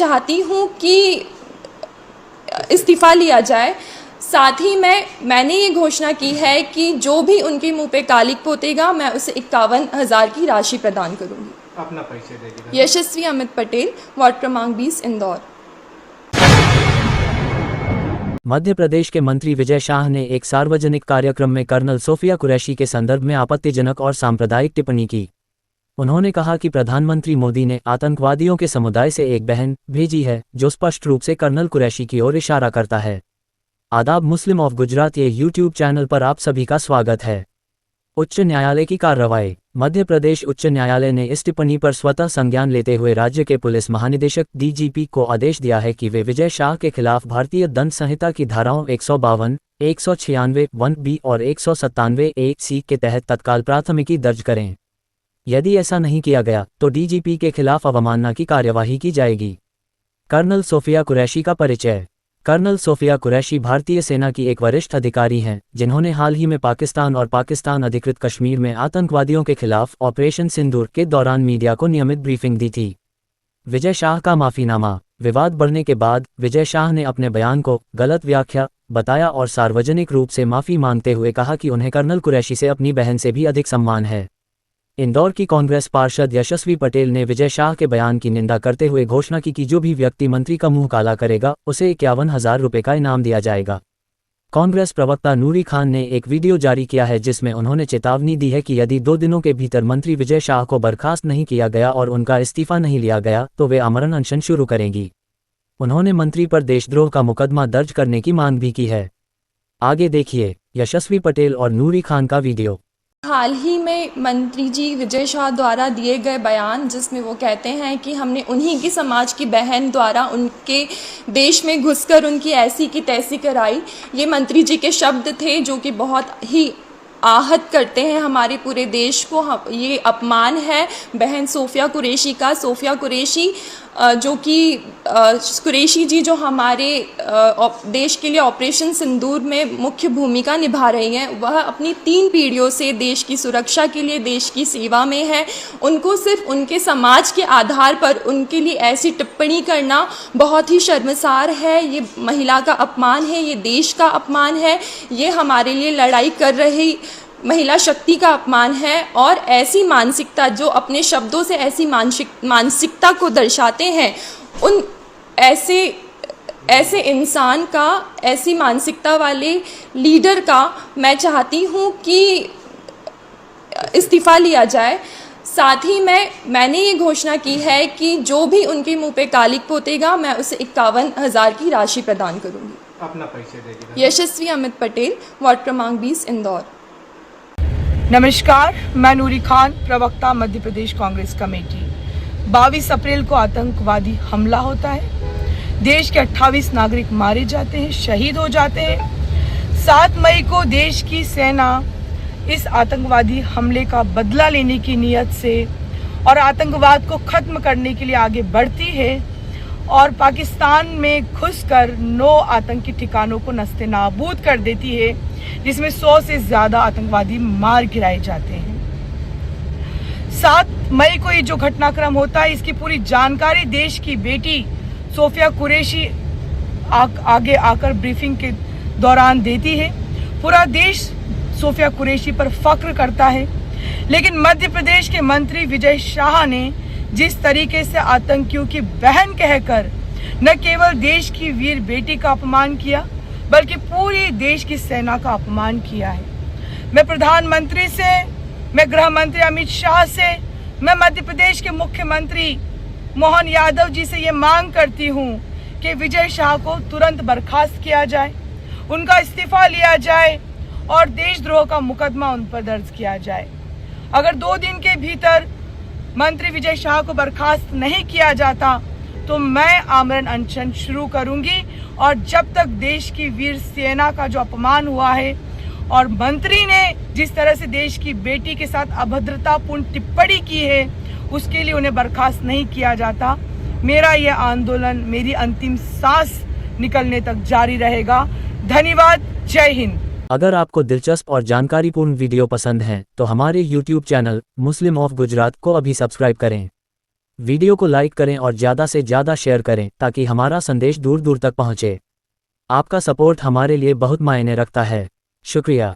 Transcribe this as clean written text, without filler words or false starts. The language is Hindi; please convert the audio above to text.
चाहती हूँ कि इस्तीफ़ा लिया जाए। साथ ही मैंने ये घोषणा की है कि जो भी उनके मुंह पे कालिक पोतेगा मैं उसे 51,000 की राशि प्रदान करूँगी। अपना परिचय दे दीजिए। यशस्वी अमित पटेल, वार्ड क्रमांक 20, इंदौर। मध्य प्रदेश के मंत्री विजय शाह ने एक सार्वजनिक कार्यक्रम में कर्नल सोफिया कुरैशी के संदर्भ में आपत्तिजनक और सांप्रदायिक टिप्पणी की। उन्होंने कहा कि प्रधानमंत्री मोदी ने आतंकवादियों के समुदाय से एक बहन भेजी है जो स्पष्ट रूप से कर्नल कुरैशी की ओर इशारा करता है। आदाब, मुस्लिम ऑफ गुजरात ये यूट्यूब चैनल पर आप सभी का स्वागत है। उच्च न्यायालय की कार्रवाई। मध्य प्रदेश उच्च न्यायालय ने इस टिप्पणी पर स्वतः संज्ञान लेते हुए राज्य के पुलिस महानिदेशक DGP को आदेश दिया है कि वे विजय शाह के खिलाफ भारतीय दंड संहिता की धाराओं 152, 196 1B और 197 1C के तहत तत्काल प्राथमिकी दर्ज करें। यदि ऐसा नहीं किया गया तो DGP के खिलाफ अवमानना की कार्यवाही की जाएगी। कर्नल सोफिया कुरैशी का परिचय। कर्नल सोफिया कुरैशी भारतीय सेना की एक वरिष्ठ अधिकारी हैं जिन्होंने हाल ही में पाकिस्तान और पाकिस्तान अधिकृत कश्मीर में आतंकवादियों के खिलाफ ऑपरेशन सिंदूर के दौरान मीडिया को नियमित ब्रीफिंग दी थी। विजय शाह का माफीनामा। विवाद बढ़ने के बाद विजय शाह ने अपने बयान को गलत व्याख्या बताया और सार्वजनिक रूप से माफी मांगते हुए कहा कि उन्हें कर्नल कुरैशी से अपनी बहन से भी अधिक सम्मान है। इंदौर की कांग्रेस पार्षद यशस्वी पटेल ने विजय शाह के बयान की निंदा करते हुए घोषणा की कि जो भी व्यक्ति मंत्री का मुंह काला करेगा उसे 51,000 रुपये का इनाम दिया जाएगा। कांग्रेस प्रवक्ता नूरी खान ने एक वीडियो जारी किया है जिसमें उन्होंने चेतावनी दी है कि यदि 2 दिनों के भीतर मंत्री विजय शाह को बर्खास्त नहीं किया गया और उनका इस्तीफा नहीं लिया गया तो वे आमरण अनशन शुरू करेंगी। उन्होंने मंत्री पर देशद्रोह का मुकदमा दर्ज करने की मांग भी की है। आगे देखिए यशस्वी पटेल और नूरी खान का वीडियो। हाल ही में मंत्री जी विजय शाह द्वारा दिए गए बयान जिसमें वो कहते हैं कि हमने उन्हीं की समाज की बहन द्वारा उनके देश में घुसकर उनकी ऐसी की तैसी कराई, ये मंत्री जी के शब्द थे जो कि बहुत ही आहत करते हैं हमारे पूरे देश को। ये अपमान है बहन सोफिया कुरैशी का। सोफिया कुरैशी जो कि कुरैशी जी जो हमारे देश के लिए ऑपरेशन सिंदूर में मुख्य भूमिका निभा रही हैं, वह अपनी 3 पीढ़ियों से देश की सुरक्षा के लिए देश की सेवा में है। उनको सिर्फ उनके समाज के आधार पर उनके लिए ऐसी टिप्पणी करना बहुत ही शर्मसार है। ये महिला का अपमान है, ये देश का अपमान है, ये हमारे लिए लड़ाई कर रही महिला शक्ति का अपमान है। और ऐसी मानसिकता जो अपने शब्दों से ऐसी मानसिकता को दर्शाते हैं, उन ऐसे इंसान का, ऐसी मानसिकता वाले लीडर का मैं चाहती हूँ कि इस्तीफ़ा लिया जाए। साथ ही मैंने ये घोषणा की है कि जो भी उनके मुंह पे कालिक पोतेगा मैं उसे 51,000 की राशि प्रदान करूँगी। अपना परिचय दे दीजिए। यशस्वी अमित पटेल, वार्ड क्रमांक 20, इंदौर। नमस्कार, मैं नूरी खान, प्रवक्ता मध्य प्रदेश कांग्रेस कमेटी। 22 अप्रैल को आतंकवादी हमला होता है, देश के 28 नागरिक मारे जाते हैं, शहीद हो जाते हैं। 7 मई को देश की सेना इस आतंकवादी हमले का बदला लेने की नीयत से और आतंकवाद को खत्म करने के लिए आगे बढ़ती है और पाकिस्तान में घुसकर 9 आतंकी ठिकानों को नस्ते नाबूद कर देती है, जिसमें 100 से ज्यादा आतंकवादी मार गिराए जाते हैं। 7 मई को ये जो घटनाक्रम होता है, इसकी पूरी जानकारी देश की बेटी सोफिया कुरैशी आगे आकर ब्रीफिंग के दौरान देती है। पूरा देश सोफिया कुरैशी पर फख्र करता है, लेकिन मध्य प्रदेश के मंत्री विजय शाह ने जिस तरीके से आतंकियों की बहन कहकर न केवल देश की वीर बेटी का अपमान किया बल्कि पूरे देश की सेना का अपमान किया है। मैं प्रधानमंत्री से, मैं गृह मंत्री अमित शाह से, मैं मध्य प्रदेश के मुख्यमंत्री मोहन यादव जी से ये मांग करती हूँ कि विजय शाह को तुरंत बर्खास्त किया जाए, उनका इस्तीफा लिया जाए और देशद्रोह का मुकदमा उन पर दर्ज किया जाए। अगर 2 दिन के भीतर मंत्री विजय शाह को बर्खास्त नहीं किया जाता तो मैं आमरण अनशन शुरू करूंगी और जब तक देश की वीर सेना का जो अपमान हुआ है और मंत्री ने जिस तरह से देश की बेटी के साथ अभद्रतापूर्ण टिप्पणी की है उसके लिए उन्हें बर्खास्त नहीं किया जाता, मेरा यह आंदोलन मेरी अंतिम सांस निकलने तक जारी रहेगा। धन्यवाद। जय हिंद। अगर आपको दिलचस्प और जानकारीपूर्ण वीडियो पसंद हैं तो हमारे YouTube channel Muslim of Gujarat को अभी सब्सक्राइब करें। वीडियो को लाइक करें और ज़्यादा से ज़्यादा शेयर करें ताकि हमारा संदेश दूर दूर तक पहुँचे। आपका सपोर्ट हमारे लिए बहुत मायने रखता है। शुक्रिया।